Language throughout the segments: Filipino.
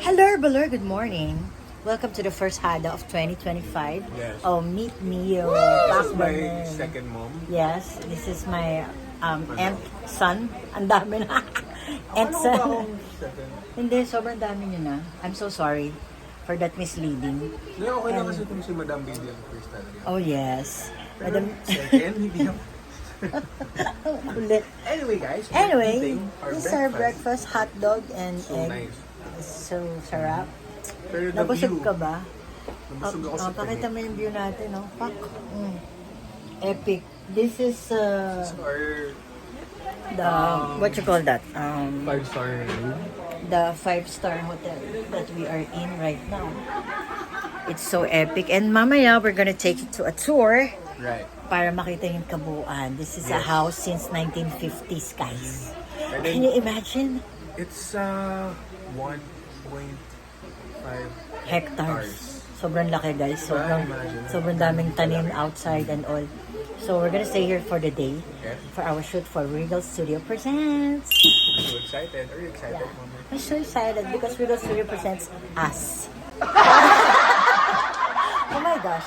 Balor, good morning. Welcome to the first hada of 2025. Yes. Oh, meet me, This is my second mom. Yes, this is my aunt son. Ang dami na. Aunt Ano ba son. akong second? Hindi, sobrang dami nyo na. I'm so sorry for that misleading. Hindi, okay lang kasi kung si Madam Baby ang first talaga. Oh, yes. Pero Madam, second, hindi ako. ulit. Anyway guys, we're Anyway, eating our this is our breakfast, hot dog and So egg. nice. So sarap. Pero the Nabusog view, ka ba? nabusog ako sa Pakita tingin. mo yung view natin, no? Fuck. Epic. This is Our the, what you call that? 5-star room. The 5-star hotel that we are in right now. It's so epic. And mamaya, we're gonna take you to a tour Right. para makita yung kabuuan. This is a house since 1950s, guys. And Can then, you imagine? it's 1.5 Hectares. Sobrang laki, guys. Imagine. Sobrang daming tanim outside and all. So we're gonna stay here for the day Okay. for our shoot for Regal Studio Presents. I'm so excited. Are you excited, Yeah. Mama? I'm so excited because Regal Studio presents us. Oh my gosh.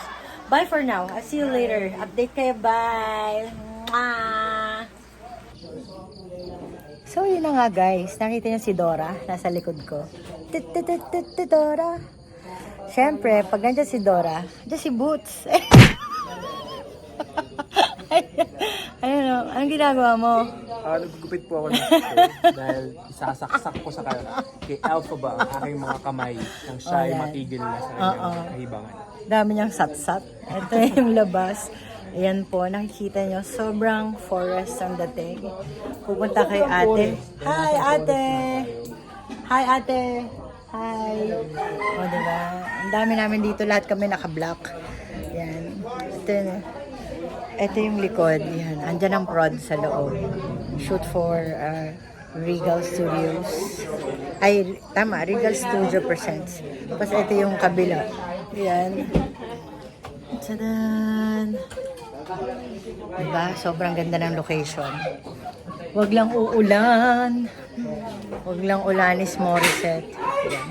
Bye for now. I'll see you later. Update kayo. Bye. Mwah! So yun na nga guys. Nakita niyo si Dora. Nasa likod ko. Dora. Siyempre, pag nandiyan si Dora, nandiyan si Boots. Ayun o. Anong ginagawa mo? Nagugupit po ako ng hair dahil isasaksak ko sa kay Alphaba ang aking mga kamay nang siya ay Ayan. matigil na sa kanyang kahibangan. Dami niyang satsat. Ito yung labas. Ayan po, nakikita niyo, sobrang forest ang dating. Pupunta kay ate. Hi, ate! Hi, ate! Hi! O, diba? Ang dami namin dito. Lahat kami naka-block. Yan. Ito yung likod. Yan. Andyan ang prod sa loob. Shoot for Regal Studios. Ay, tama. Regal Studio Presents. Tapos ito yung kabila. Yan. Tadan! Diba? Sobrang ganda ng location. Wag lang uulan. Wag lang ulanis Morissette. Yan.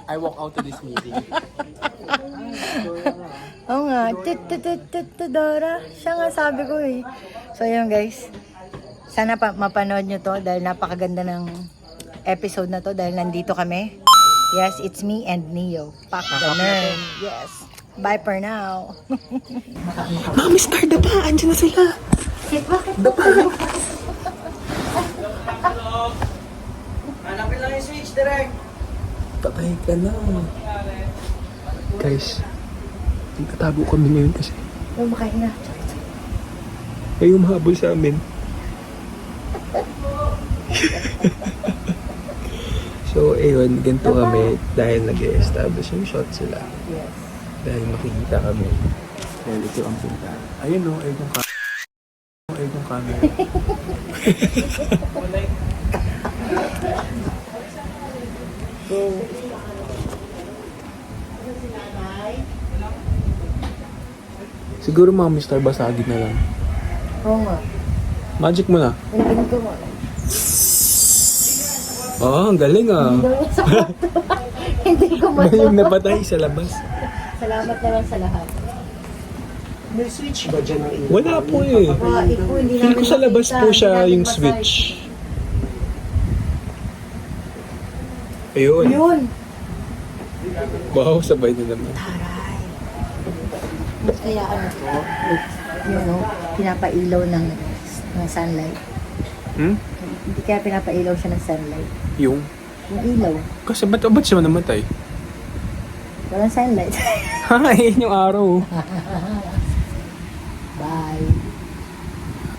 I walk out to this meeting. Oo nga. Dora. Siya nga sabi ko eh. So yun guys. Sana mapanood nyo to dahil napakaganda ng episode na to dahil nandito kami. Yes, it's me and Neo. Pak ganun. Yes. Bye for now. Mami Star, dapa! Andiyan na sila! Dapa! Hanapin lang yung switch, direct. Patay ka na. Guys, nagtatago kami ngayon kasi Yung makahinga. may humahabol sa amin. So, ayun, ganito kami dahil nag-establish yung shot sila. Yes. Dahil makikita kami. Dahil ito ang pinta. Ayun o, ayun yung camera. Ayun yung camera. So, Siguro mga Mr. Basagin na lang. oo nga. Magic mo na. Naging ko nga. Oh, ang galing ah. Hindi ko May mato. yung napatay sa labas. Salamat na lang sa lahat. May switch ba dyan ang ilaw? Wala po eh. Iko, hindi Feel ko namin sa labas makita, po hindi siya namin yung masay. switch. Ayun. Yun. Wow, sabay na naman. Taray. Ba't kaya ano to? Yun o, pinapailaw ng sunlight. Hmm? Hindi kaya pinapailaw siya ng sunlight. Yung? Yung ilaw. Kasi ba't siya namatay? Walang sunlight. Ha, yun yung araw. Bye.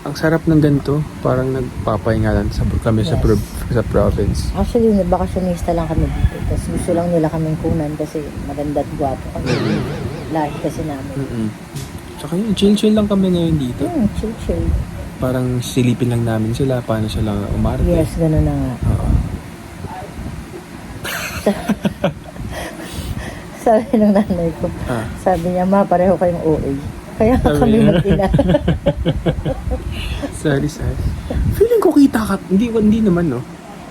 Ang sarap ng ganito. Parang nagpapahinga lang kami Yes. sa province. Actually, bakasjonista lang kami dito. Tapos gusto lang nila kaming kunan kasi maganda at gwapo kami. Lahat kasi namin. Tsaka yun, chill-chill lang kami ngayon dito. Chill. Parang silipin lang namin sila paano sila umarte. Yes, gano'n na nga. Oo. Sabi ng nanay ko, Ah. sabi niya, ma, pareho kayong OA. Kaya kami mag-ina. Sorry. Feeling ko kita ka. Hindi naman, no?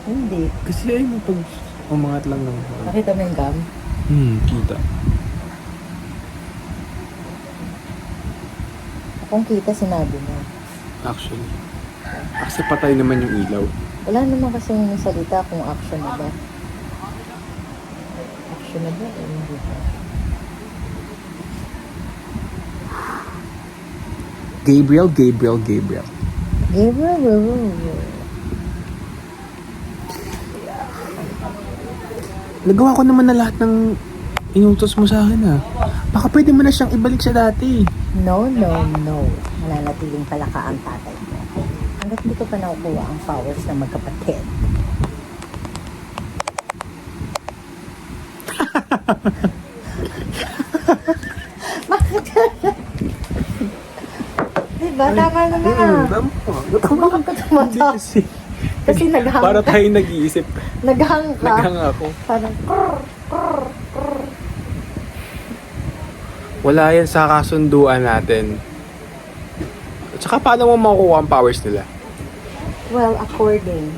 Hindi. Kasi ay mo pag umangat lang ng... Nakita mo yung gum? Kita. Kung kita, sinabi mo. Actually. Kasi patay naman yung ilaw. Wala naman kasi yung salita kung action na ba. Action na ba? O hindi ba? Gabriel. Gabriel. Nagawa ko naman na lahat ng inutos mo sa akin, ha. Baka pwede mo na siyang ibalik sa dati. No. Mananatiling palaka ang tatay mo. Hanggat hindi ko pa nakukuha ang powers ng magkapatid. Diba? Tama naman. Bakit ka tumatawa? Kasi naghang Para ka. tayo nag-iisip. Naghang ka. Naghang ako. Parang Wala yan sa kasunduan natin. At saka paano mo makukuha ang powers nila? well, according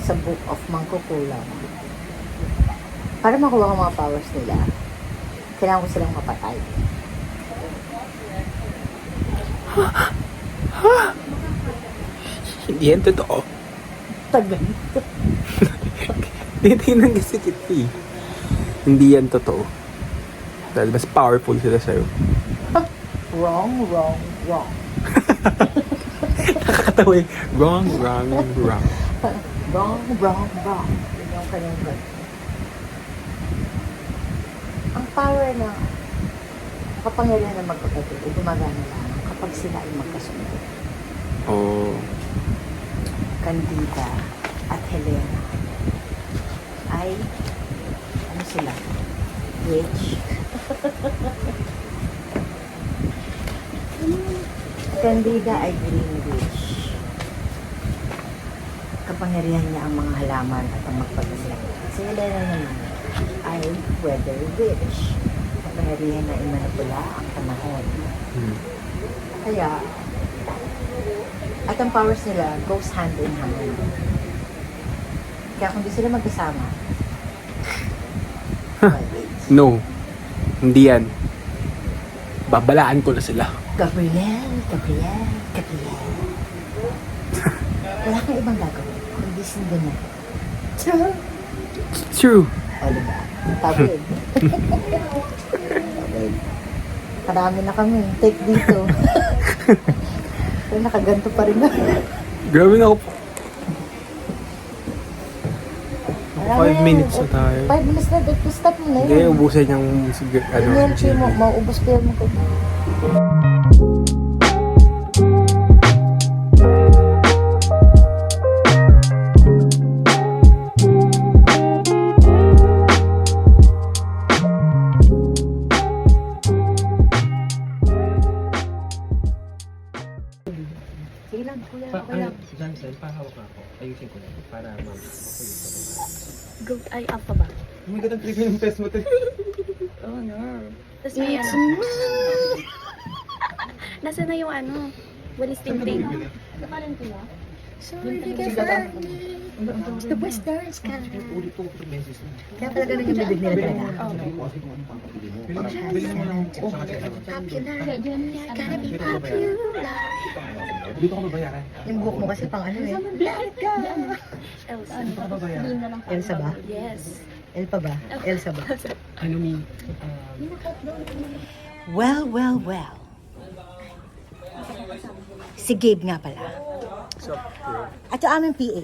sa Book of Mangkukulam, para makuha ko mga powers nila, kailangan ko silang mapatay. Hindi yan totoo. Tagal. Tinitingnan kasi kita eh. Hindi yan totoo. Dahil mas powerful sila sa'yo. Wrong. Nakakatawa eh. Wrong. Wrong. Yun yung kanyang God. Ang power na kapangyarihan ng magkapatid ay gumagana lang kapag sila ay magkasundo. Oh. Candida at Helena ay ano sila? Witch. Candida ay green witch. Kapangyarihan niya ang mga halaman at ang magpaglalang. Si Helena naman ay weather witch. Kapangyarihan na imanipula ang panahon. Kaya, at ang powers nila goes hand in hand. Kaya kung di sila magkasama, No. Hindi yan. Babalaan ko na sila. Gabriel. Wala kang ibang gagawin, kundi sundo na. True. True. O, diba? Tawid. Karami na kami. Take dito. Pero nakaganto pa rin na. Grabe na ako. 5 Marami minutes yan. na tayo. 5 minutes na. Stop mo na Hindi, yun. ubusin yung Inerty mo. Mauubos pa yun mo ko. Sige lang, kuya. Okay lang. Si Jansel, pahawak ako. Ayusin ko lang. Para Goat ay alpha ba? Oh my God, ang trip yung test mo to. Oh no. Tapos may ano. Nasaan na yung ano? Walis ting-ting. Nakalan ko na? Sorry, forget me. The Western Sky. Kaya pala ganun yung bibig nila talaga. Popular. Gotta be popular. Dito ko mabayaran. Yung buhok mo kasi pang ano eh. Elsa. Elsa ba? Yes. Elpa ba? Elsa ba? Ano mi? Well. Si Gabe nga pala. So, At yung aming PA.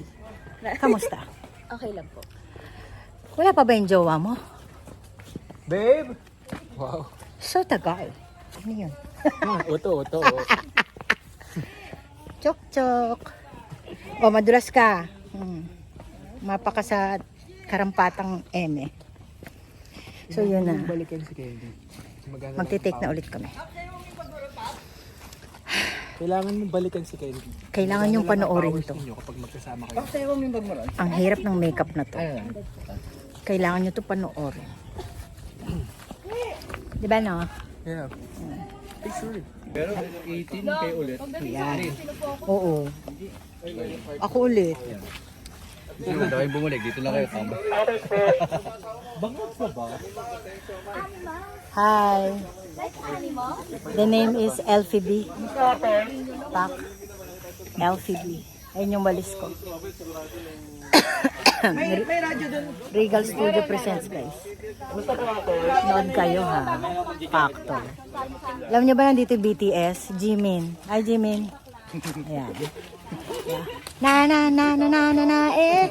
Kamusta? Okay lang po. Wala pa ba yung jowa mo? babe! Wow. So tagal. Ano yun? Oto. Chok. O, madulas ka. Mapa ka sa karampatang M. So yun na. Balikan si Candy. Magte-take na ulit kami. Kailangan mo balikan si Candy. Kailangan yung panoorin to. Kapag magkasama kayo. Ang hirap ng makeup na to. Kailangan nyo to panoorin. Diba no? Yeah. Hey, sure. Pero 18 kayo ulit. Yan. Oo. Ako ulit. Sino daw yung bumulig? Dito lang kayo. Tama. Bangat pa ba? Hi. The name is Elfie B. Pak. Elfie B. Ayun yung walis ko. May radyo dun. Regal Studio presents, guys. Nood kayo, ha? Factor. Alam niyo ba nandito BTS? Jimin. Hi, Jimin. Ayan. Yeah. Na na na na na na na eh.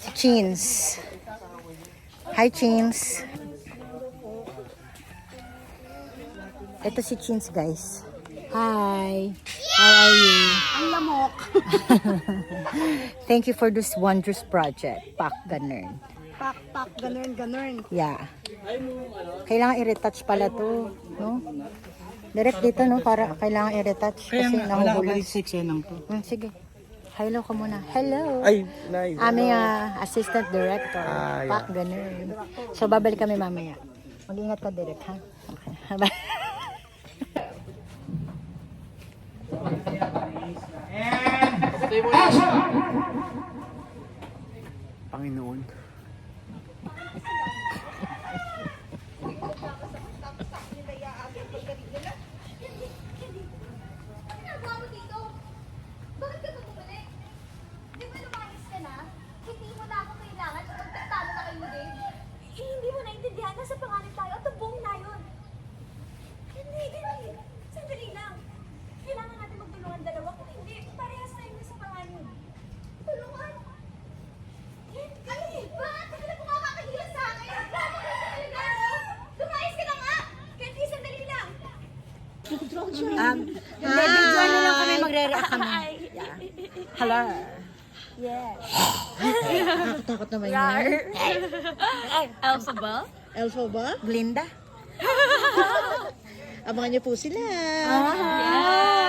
Si Chins. Hi, Chins. Ito si Chins, guys. Hi. How are you? Ang lamok. Thank you for this wondrous project. Pak ganun. Pak, ganun. Yeah. Kailangan i-retouch pala to, no? Direct dito, no? Para kailangan i-retouch kasi nahuhuli. Sige. Hello ka muna. Hello. Ay, nice. Aming assistant director. Ah, yeah. Pak ganun. So, babalik kami mamaya. Mag-ingat ka, direct, ha? Okay. Bye. Panginoon. Ginagawa mo dito? Bakit ka bumalik? Di ba lumayas ka na? Hindi mo na ako kailangan kapag nagtalo na kayo, Dave. Hindi mo naintindihan na sa panganib tayo at buong na yun. Hindi. Sandali lang. Kailangan natin magtulungan dalawa. Kung hindi, parehas tayo na sa panganib. Tulungan? Hindi. Bakit? Bakit na pumakakahiya sa akin? Lumayas ka na nga! Candy, sandali lang. Hindi, bigyan na lang kami magre-react kami. Yeah. Hello. Yes. Nakakatakot naman yun. Elsa ba? Elfo ba? Glinda? Abangan niyo po sila. Yes.